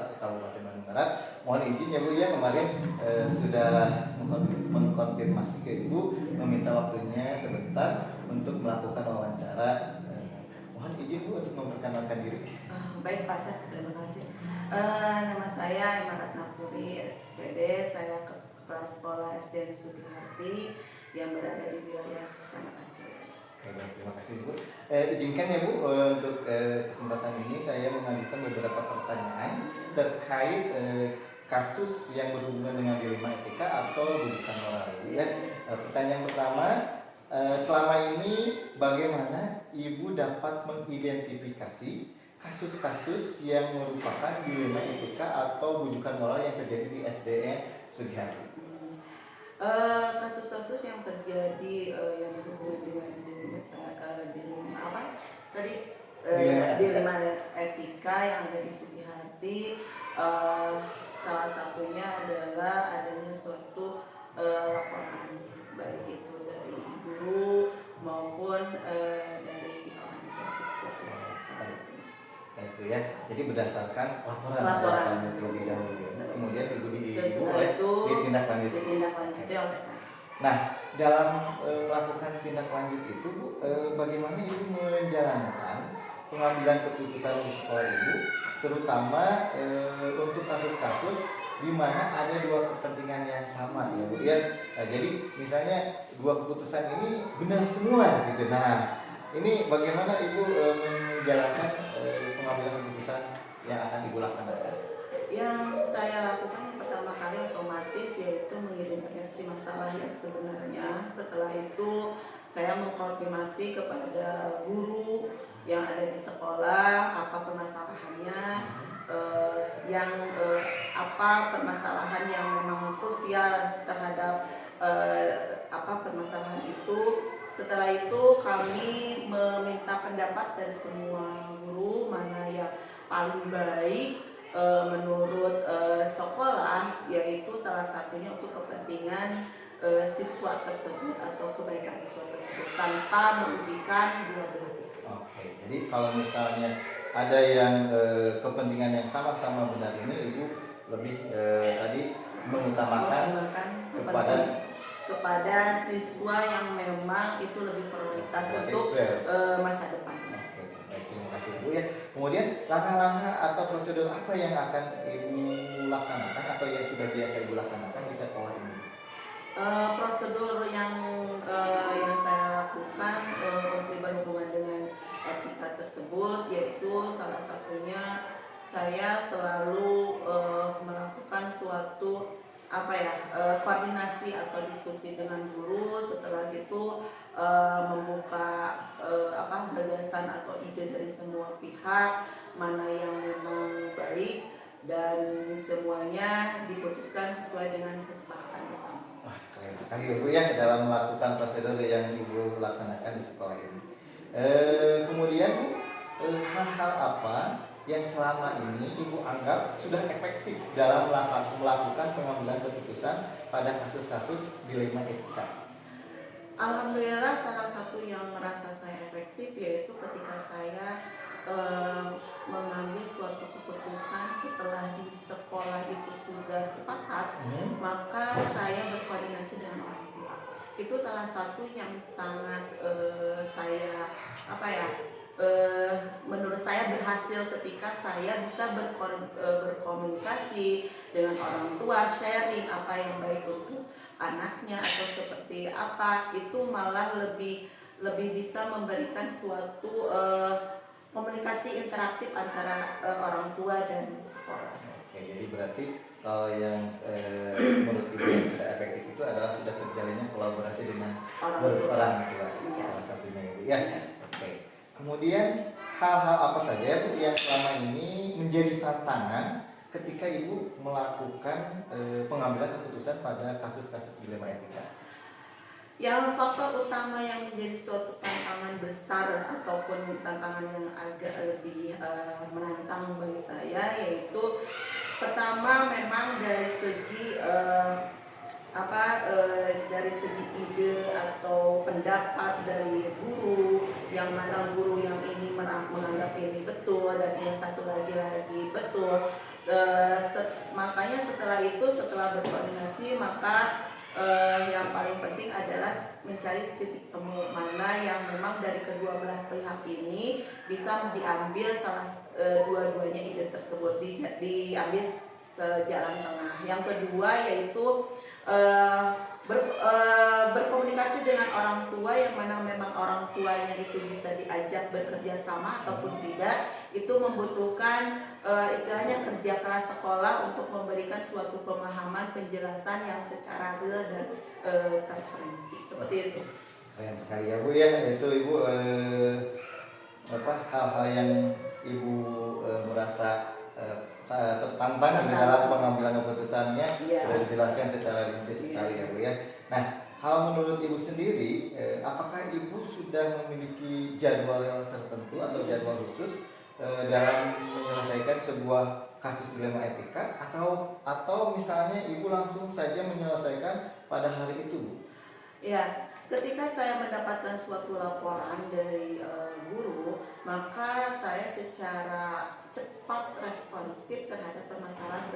Fakultas Kabupaten Bandung Barat. Mohon izin ya Bu ya, kemarin sudah mengkonfirmasi ke Ibu, meminta waktunya sebentar untuk melakukan wawancara. Mohon izin Bu untuk memperkenalkan diri. Baik Pak Seth, terima kasih. Nama saya Emarat Napuri, SPD. Saya Kepala Sekolah SD Sugiharti yang berada di wilayah Kecamatan Cirebon. Terima kasih Bu. Izinkan ya Bu, untuk kesempatan ini saya mengajukan beberapa pertanyaan terkait kasus yang berhubungan dengan dilema etika atau rujukan moral ya. Pertanyaan pertama, selama ini bagaimana Ibu dapat mengidentifikasi kasus-kasus yang merupakan dilema etika atau rujukan moral yang terjadi di SDN Sugiharti? Kasus-kasus yang terjadi yang berhubungan dengan dilema etika yang ada di Sugiharti, salah satunya adalah adanya suatu laporan baik itu dari guru maupun dari orang tua siswa. Itu ya, jadi berdasarkan laporan terlebih dahulu ya. Kemudian Ibu ditindaklanjuti oleh saya. Nah, dalam melakukan tindak lanjut itu Bu, bagaimana Ibu menjalankan pengambilan keputusan di sekolah Ibu, terutama untuk kasus-kasus di mana ada dua kepentingan yang sama ya Bu ya. Nah, jadi misalnya dua keputusan ini benar semua gitu. Nah, ini bagaimana Ibu menjalankan pengambilan keputusan yang akan Ibu laksanakan? Yang saya lakukan pertama kali otomatis yaitu mengidentifikasi masalah yang sebenarnya. Setelah itu saya mengkonfirmasi kepada guru yang ada di sekolah apa permasalahannya, apa permasalahan yang memang krusial terhadap apa permasalahan itu. Setelah itu kami meminta pendapat dari semua guru mana yang paling baik menurut sekolah, yaitu salah satunya untuk kepentingan siswa tersebut atau kebaikan siswa tersebut tanpa merugikan dua belah pihak. Oke, jadi kalau misalnya ada yang kepentingan yang sama-sama benar ini, Ibu lebih tadi mengutamakan kepada siswa yang memang itu lebih prioritas untuk masa depan. Oke, baik, terima kasih Bu ya. Kemudian langkah-langkah atau prosedur apa yang akan Ibu laksanakan atau yang sudah biasa Ibu laksanakan di sekolah ini? Prosedur yang saya lakukan untuk berhubungan dengan etika tersebut, yaitu salah satunya saya selalu melakukan suatu koordinasi atau diskusi dengan guru. Setelah itu membuka gagasan atau ide dari semua pihak mana yang memang baik dan semuanya diputuskan sesuai dengan kesepakatan bersama. Wah, keren sekali Ibu ya dalam melakukan prosedur yang Ibu laksanakan di sekolah ini. Kemudian hal-hal apa yang selama ini Ibu anggap sudah efektif dalam melakukan pengambilan keputusan pada kasus-kasus dilema etika? Alhamdulillah, salah satu yang merasa saya efektif yaitu ketika saya mengambil suatu keputusan setelah di sekolah itu sudah sepakat, maka saya berkoordinasi dengan orang tua. Itu salah satu yang sangat menurut saya berhasil ketika saya bisa berkomunikasi dengan orang tua, sharing apa yang baik untuk anaknya atau seperti apa, itu malah lebih bisa memberikan suatu komunikasi interaktif antara orang tua dan sekolah. Oke, jadi berarti kalau yang menurut Ibu yang sudah efektif itu adalah sudah terjalinnya kolaborasi dengan orang tua, salah satunya Ibu ya. Oke. Kemudian hal-hal apa saja Bu yang selama ini menjadi tantangan ketika Ibu melakukan pengambilan keputusan pada kasus-kasus dilema etika? Yang faktor utama yang menjadi suatu tantangan besar ataupun tantangan yang agak lebih menantang bagi saya, yaitu pertama memang dari segi dari segi ide atau pendapat dari guru, yang mana guru yang ini menganggap ini betul dan yang satu lagi betul. Makanya setelah itu, setelah berkoordinasi, maka yang paling penting adalah mencari titik temu mana yang memang dari kedua belah pihak ini bisa diambil dua-duanya ide tersebut, diambil sejalan tengah. Yang kedua yaitu berkomunikasi dengan orang tua, yang mana memang orang tuanya itu bisa diajak bekerja sama ataupun tidak. Itu membutuhkan istilahnya kerja keras sekolah untuk memberikan suatu pemahaman, penjelasan yang secara real dan terperinci, seperti itu. Keren sekali ya Bu ya, itu Ibu hal-hal yang Ibu merasa tertantang di dalam pengambilan keputusannya sudah dijelaskan secara rinci sekali ya Bu ya. Nah, kalau menurut Ibu sendiri, apakah Ibu sudah memiliki jadwal yang tertentu atau jadwal khusus dalam menyelesaikan sebuah kasus dilema etika, atau misalnya Ibu langsung saja menyelesaikan pada hari itu Bu? Ya, ketika saya mendapatkan suatu laporan dari guru, maka saya secara cepat responsif terhadap permasalahan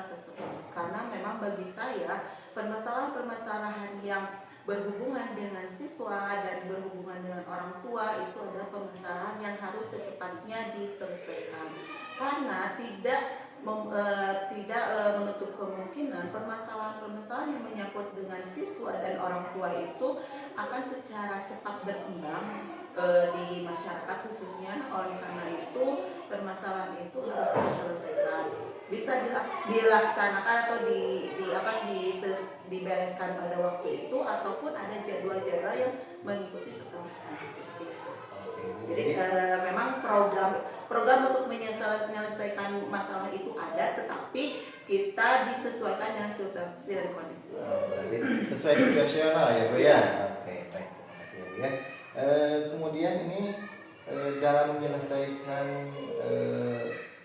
tersebut. Karena memang bagi saya permasalahan-permasalahan yang berhubungan dengan siswa dan berhubungan dengan orang tua itu adalah permasalahan yang harus secepatnya diselesaikan. Karena tidak menutup kemungkinan permasalahan-permasalahan yang menyangkut dengan siswa dan orang tua itu akan secara cepat berkembang di masyarakat khususnya. Oleh karena itu permasalahan itu harus diselesaikan, bisa dilaksanakan atau dibereskan pada waktu itu, ataupun ada jadwal-jadwal yang mengikuti setelahnya. Jadi memang program untuk menyelesaikan masalah itu ada, tetapi kita disesuaikan dengan situasi dan kondisi. Berarti sesuai situasional ya Bu ya. Oke, baik, terima kasih ya Bu ya. Kemudian ini dalam menyelesaikan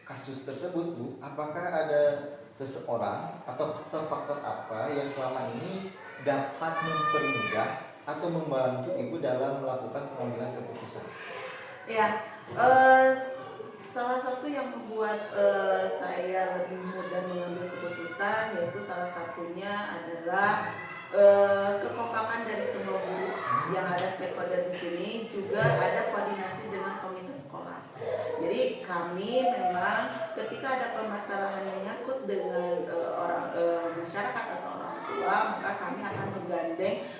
kasus tersebut Bu, apakah ada seseorang atau faktor-faktor apa yang selama ini dapat mempermudah atau membantu Ibu dalam melakukan pengambilan keputusan? Ya, salah satu yang membuat saya lebih mudah mengambil keputusan yaitu salah satunya adalah kekompakan dari semua guru yang ada stakeholder di sini, juga ada koordinasi dengan komite sekolah. Jadi kami memang ketika ada permasalahan yang nyangkut dengan masyarakat atau orang tua, maka kami akan menggandeng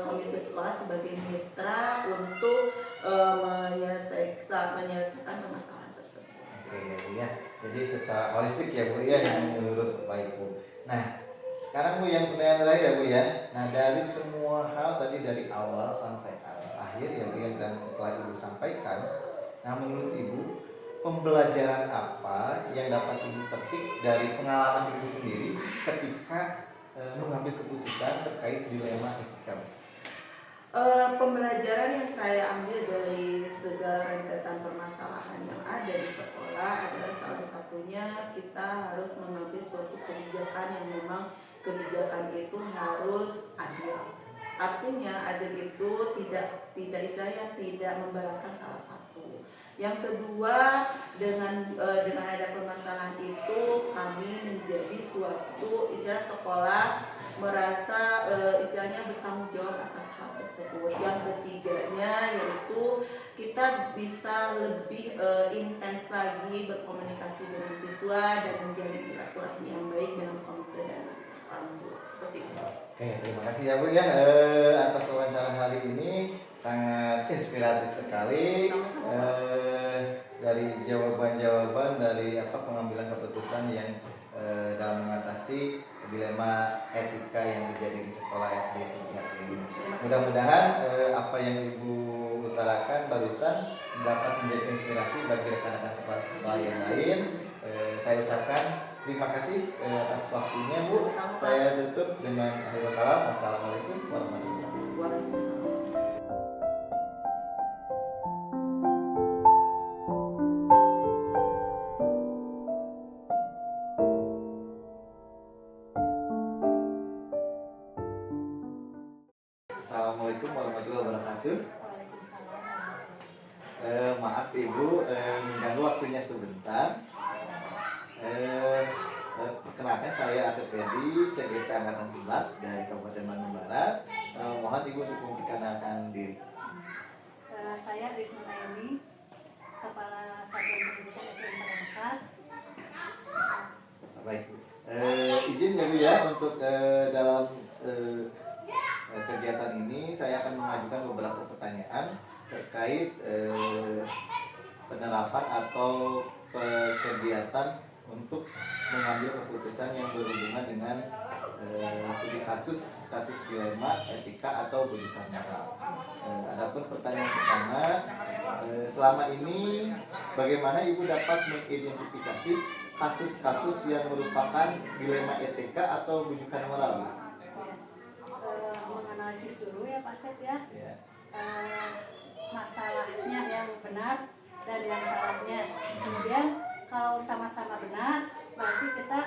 komite sekolah sebagai mitra untuk menyelesaikan permasalahan tersebut. Oke ya Bu ya. Jadi secara holistik ya Bu ya, yang menurut baik Bu. Nah, sekarang Bu yang pertanyaan terakhir ya Bu ya. Nah, dari semua hal tadi dari awal sampai akhir ya Bu yang telah Ibu sampaikan, nah menurut Ibu pembelajaran apa yang dapat Ibu petik dari pengalaman Ibu sendiri ketika mengambil keputusan terkait dilema etika? Pembelajaran yang saya ambil dari segala rentetan permasalahan yang ada di sekolah adalah salah satunya kita harus mengambil suatu kebijakan yang memang kebijakan itu harus adil. Artinya adil itu tidak istilahnya tidak memberatkan salah satu. Yang kedua, dengan ada permasalahan itu kami menjadi suatu istilah sekolah merasa istilahnya bertanggung jawab atas hal tersebut. Yang ketiganya yaitu kita bisa lebih intens lagi berkomunikasi dengan siswa dan menjalin silaturahmi yang baik dengan komite dan orang tua, seperti itu. Oke, terima kasih ya Bu ya atas wawancara hari ini, sangat inspiratif sekali. Dari jawaban-jawaban dari pengambilan keputusan yang dalam mengatasi dilema etika yang terjadi di sekolah SD Sugiharto ini. Mudah-mudahan apa yang Ibu utarakan barusan dapat menjadi inspirasi bagi rekan-rekan kepala sekolah yang lain. Saya ucapkan terima kasih atas waktunya Bu. Saya tutup dengan akhirul kalam. Wassalamualaikum warahmatullahi wabarakatuh. Assalamualaikum warahmatullahi wabarakatuh. Maaf Ibu, mengganggu waktunya sebentar. Eh, Perkenalkan saya Asep Fendi, CGP Angkatan 11 dari Kabupaten Bandung Barat. Mohon Ibu untuk memperkenalkan diri. Saya Risma Aini, Kepala Satuan Pendidikan SDN Perangkat. Baik, Bu. Izin ya Bu ya untuk dalam kegiatan ini saya akan mengajukan beberapa pertanyaan terkait penerapan atau kegiatan untuk mengambil keputusan yang berhubungan dengan studi kasus dilema, etika atau rujukan moral. Adapun pertanyaan pertama, selama ini bagaimana Ibu dapat mengidentifikasi kasus-kasus yang merupakan dilema etika atau rujukan moral? Menganalisis dulu ya Pak Sep ya. Ya. Masalahnya yang benar dan yang salahnya. Kemudian kalau sama-sama benar, berarti kita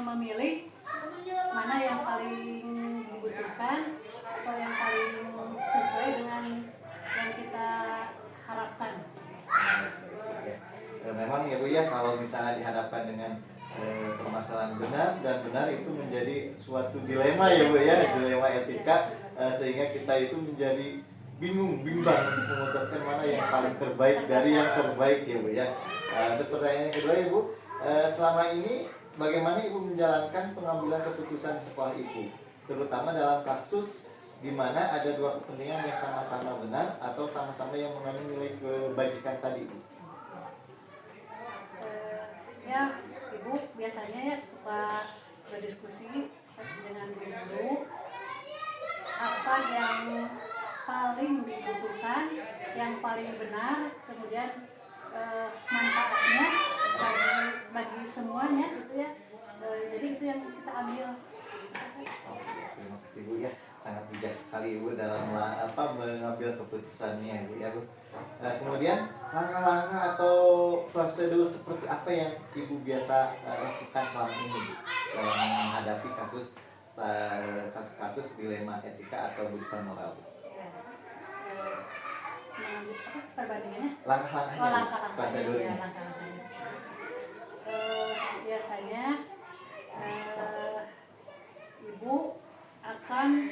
memilih mana yang paling dibutuhkan atau yang paling sesuai dengan yang kita harapkan. Memang ya Bu ya, kalau misalnya dihadapkan dengan permasalahan benar dan benar itu menjadi suatu dilema ya Bu ya, dilema etika, sehingga kita itu menjadi bimbang untuk memutuskan mana yang paling terbaik dari yang terbaik ya Bu ya. Untuk pertanyaan yang kedua ya Bu, selama ini bagaimana Ibu menjalankan pengambilan keputusan di sekolah Ibu, terutama dalam kasus di mana ada dua kepentingan yang sama-sama benar atau sama-sama yang mengandung nilai kebajikan tadi Bu? Ya, Ibu biasanya ya suka berdiskusi dengan guru apa yang paling dibutuhkan, yang paling benar, kemudian manfaatnya bagi semuanya gitu ya. Jadi itu yang kita ambil. Terima kasih Bu ya, sangat bijak sekali Ibu dalam mengambil keputusannya Bu ya Bu. Kemudian langkah-langkah atau prosedur seperti apa yang Ibu biasa lakukan selama ini Bu, dalam menghadapi kasus-kasus dilema etika atau rujukan moral Bu? Perbandingannya? Langkah-langkahnya, Langkah-langkahnya. prosedurnya. Ya, langkah-langkahnya. Biasanya Ibu akan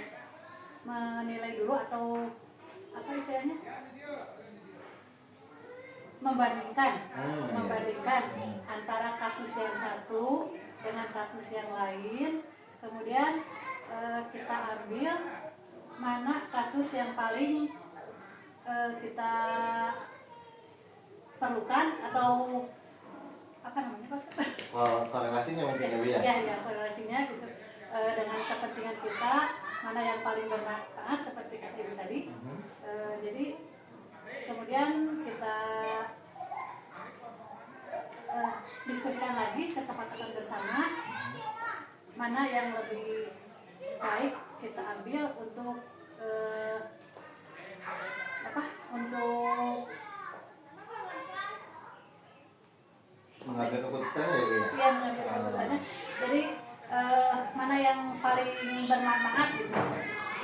menilai dulu atau apa istilahnya? Membandingkan antara kasus yang satu dengan kasus yang lain, kemudian kita ambil mana kasus yang paling kita perlukan atau apa namanya Pak? Korelasinya mungkin ya Bu ya? Ya, korelasinya gitu dengan kepentingan kita, mana yang paling bermanfaat seperti kata Ibu tadi. Jadi kemudian kita diskusikan lagi, kesepakatan bersama mana yang lebih baik kita ambil untuk untuk mengambil keputusannya ya Bu ya? Iya, mengambil keputusannya. Jadi mana yang paling bermanfaat gitu.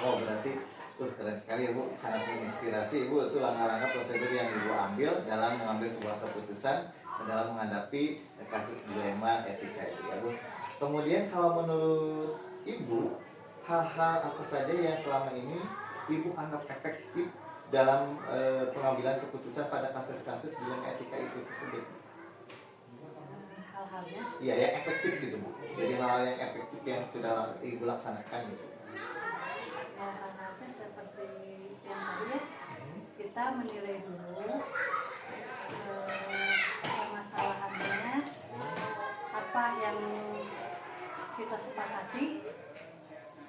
Oh berarti keren sekali ya Bu, sangat menginspirasi Ibu. Itu langkah-langkah prosedur yang Ibu ambil dalam mengambil sebuah keputusan dalam menghadapi kasus dilema etika itu ya Bu. Kemudian kalau menurut Ibu, hal-hal apa saja yang selama ini Ibu anggap efektif dalam pengambilan keputusan pada kasus-kasus dilema etika itu tersebut? Hal-halnya? Iya, yang efektif gitu Bu. Jadi hal yang efektif yang sudah Ibu laksanakan gitu. Ya, hal-halnya seperti yang tadi ya, kita menilai dulu permasalahannya, apa yang kita sepakati.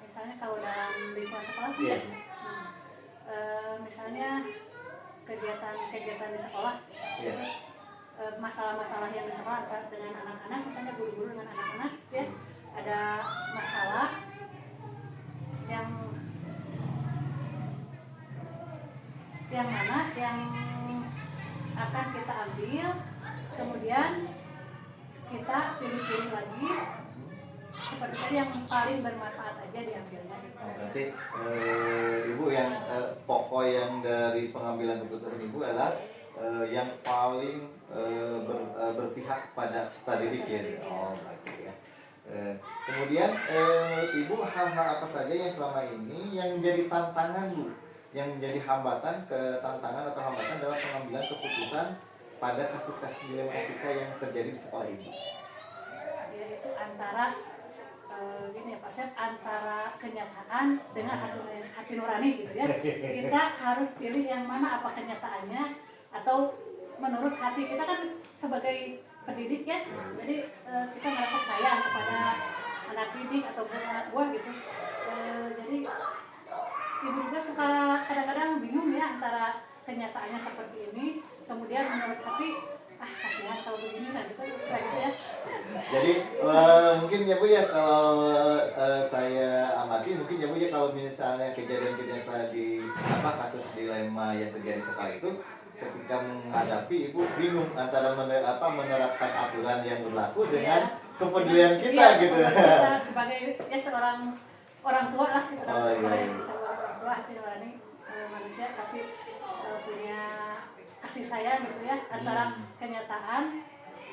Misalnya kalau dalam lingkungan sekolah ya, misalnya kegiatan di sekolah, masalah-masalah yang di sekolah dengan anak-anak, misalnya guru-guru dengan anak-anak ya, ada masalah yang mana yang akan kita ambil, kemudian kita pilih-pilih lagi seperti tadi yang paling bermanfaat aja diambilnya. Berarti Ibu yang pokok yang dari pengambilan keputusan Ibu adalah yang paling berpihak pada peserta didik ya. Oh, baik ya. Kemudian Ibu, hal-hal apa saja yang selama ini yang menjadi tantangan Bu, yang menjadi hambatan tantangan atau hambatan dalam pengambilan keputusan pada kasus-kasus dilema etika yang terjadi di sekolah Ibu? Yaitu antara gini ya Pak Sep, antara kenyataan dengan hati nurani gitu ya. Kita harus pilih yang mana, apa kenyataannya atau menurut hati kita. Kan sebagai pendidik ya, jadi kita merasa sayang kepada anak didik atau anak buah gitu. Jadi ibu juga suka kadang-kadang bingung ya antara kenyataannya seperti ini, kemudian menurut hati kasihan kalau begini kan gitu, suka gitu ya. Jadi mungkin ya Bu ya, kalau saya amati mungkin ya Bu ya, kalau misalnya kejadian-kejadian di kasus dilema yang terjadi sekali itu, ketika menghadapi Ibu bingung antara menerapkan aturan yang berlaku dengan kepedulian kita gitu. Kita sebagai ya seorang orang tua lah gitu kan. Iya. Seorang orang tua, hati nurani manusia pasti punya kasih sayang gitu ya, antara kenyataan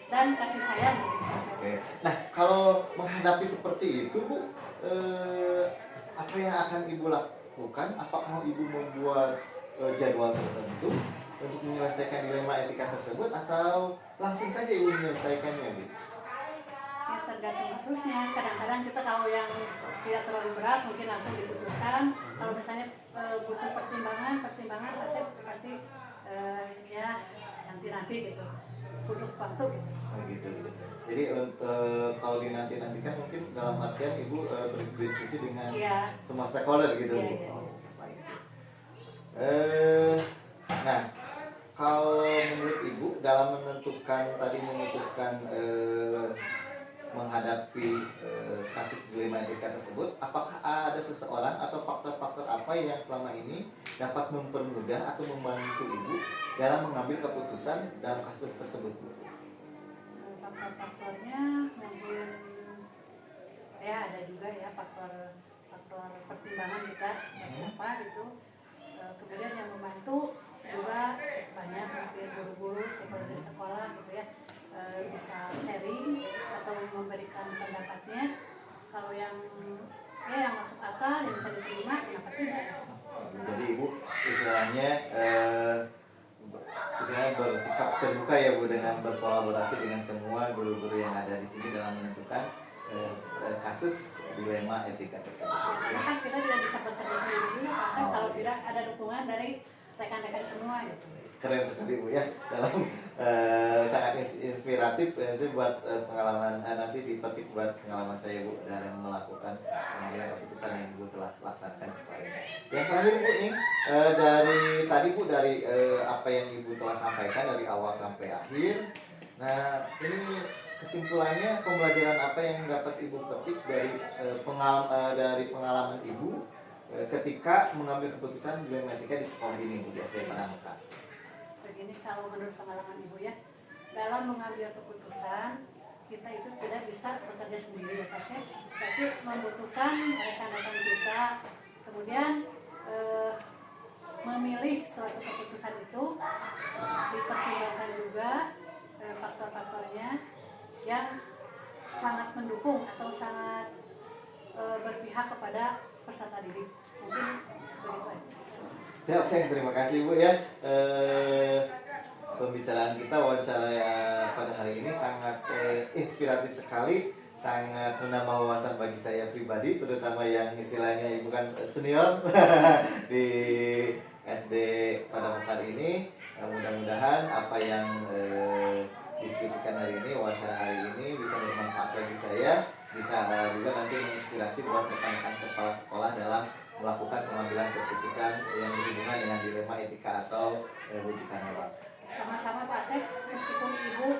dan kasih sayang gitu. Oke. Nah, kalau menghadapi seperti itu Bu, apa yang akan Ibu lakukan? Apakah Ibu membuat jadwal tertentu untuk menyelesaikan dilema etika tersebut, atau langsung saja Ibu menyelesaikannya Bu? Ya tergantung kasusnya. Kadang-kadang kita kalau yang tidak terlalu berat mungkin langsung diputuskan. Kalau misalnya butuh pertimbangan pasti ya nanti gitu, butuh waktu gitu. Oh gitu. Jadi kalau dinanti-nantikan mungkin dalam artian Ibu berdiskusi dengan semua stakeholder gitu. Iya. Oh, baik. Nah, kalau menurut Ibu dalam menentukan tadi memutuskan menghadapi kasus dilema etika tersebut, apakah ada seseorang atau faktor-faktor apa yang selama ini dapat mempermudah atau membantu Ibu dalam mengambil keputusan dalam kasus tersebut Bu? Faktor-faktornya mungkin ya ada juga ya faktor pertimbangan kita seperti apa gitu. Kemudian yang membantu juga banyak, mungkin guru-guru di sekolah gitu ya, bisa sharing atau memberikan pendapatnya. Kalau yang masuk akal yang bisa diterima, kenapa tidak? Jadi Ibu istilahnya bersikap terbuka ya Bu, dengan berkolaborasi dengan semua guru-guru yang ada di sini dalam menentukan kasus dilema etika tersebut. Karena kan kita tidak bisa bekerja sendiri juga kalau tidak ada dukungan dari rekan-rekan semua gitu. Keren sekali Bu ya, dalam sangat inspiratif itu buat pengalaman nanti dipetik buat pengalaman saya Bu dalam melakukan pengambilan keputusan yang Ibu telah laksanakan sekarang. Yang terakhir Bu nih, dari tadi Bu, dari apa yang Ibu telah sampaikan dari awal sampai akhir. Nah, ini kesimpulannya, pembelajaran apa yang dapat Ibu petik dari pengalaman Ibu ketika mengambil keputusan dilema etika di sekolah ini Bu, di SD Panameka? Begini, kalau menurut pengalaman Ibu ya, dalam mengambil keputusan kita itu tidak bisa bekerja sendiri ya Pak Sep, tapi membutuhkan rekan-rekan kita. Kemudian memilih suatu keputusan itu dipertimbangkan juga faktor-faktornya yang sangat mendukung atau sangat berpihak kepada peserta didik. Mungkin begitu aja. Ya, oke, terima kasih Bu ya. Pembicaraan kita, wawancara pada hari ini sangat inspiratif sekali, sangat menambah wawasan bagi saya pribadi, terutama yang istilahnya Ibu kan senior di SD Panameka ini. Mudah-mudahan apa yang diskusikan hari ini, wawancara hari ini bisa bermanfaat bagi saya, bisa juga nanti menginspirasi buat rekan-rekan kepala sekolah dalam melakukan pengambilan keputusan yang berhubungan dengan dilema etika atau rujukan moral. Sama-sama Pak Sep, meskipun Ibu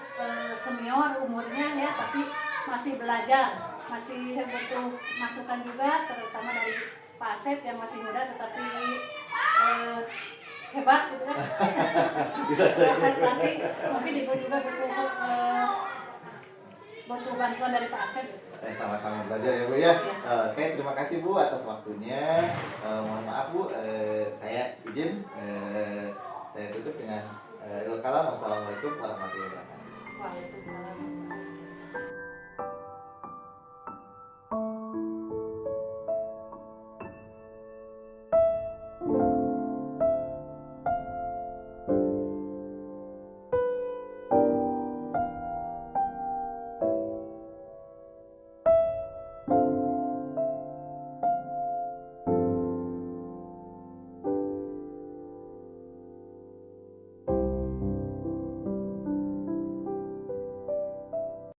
senior umurnya ya, tapi masih belajar, masih butuh masukan juga, terutama dari Pak Sep yang masih muda tetapi hebat gitu kan. Bisa prestasi. Mungkin Ibu juga butuh bantuan dari Pak Sep gitu. Sama-sama belajar ya Bu ya. Oke, terima kasih Bu atas waktunya. Mohon maaf Bu, saya izin saya tutup dengan Ilkalam, wassalamualaikum warahmatullahi wabarakatuh. Waalaikumsalam.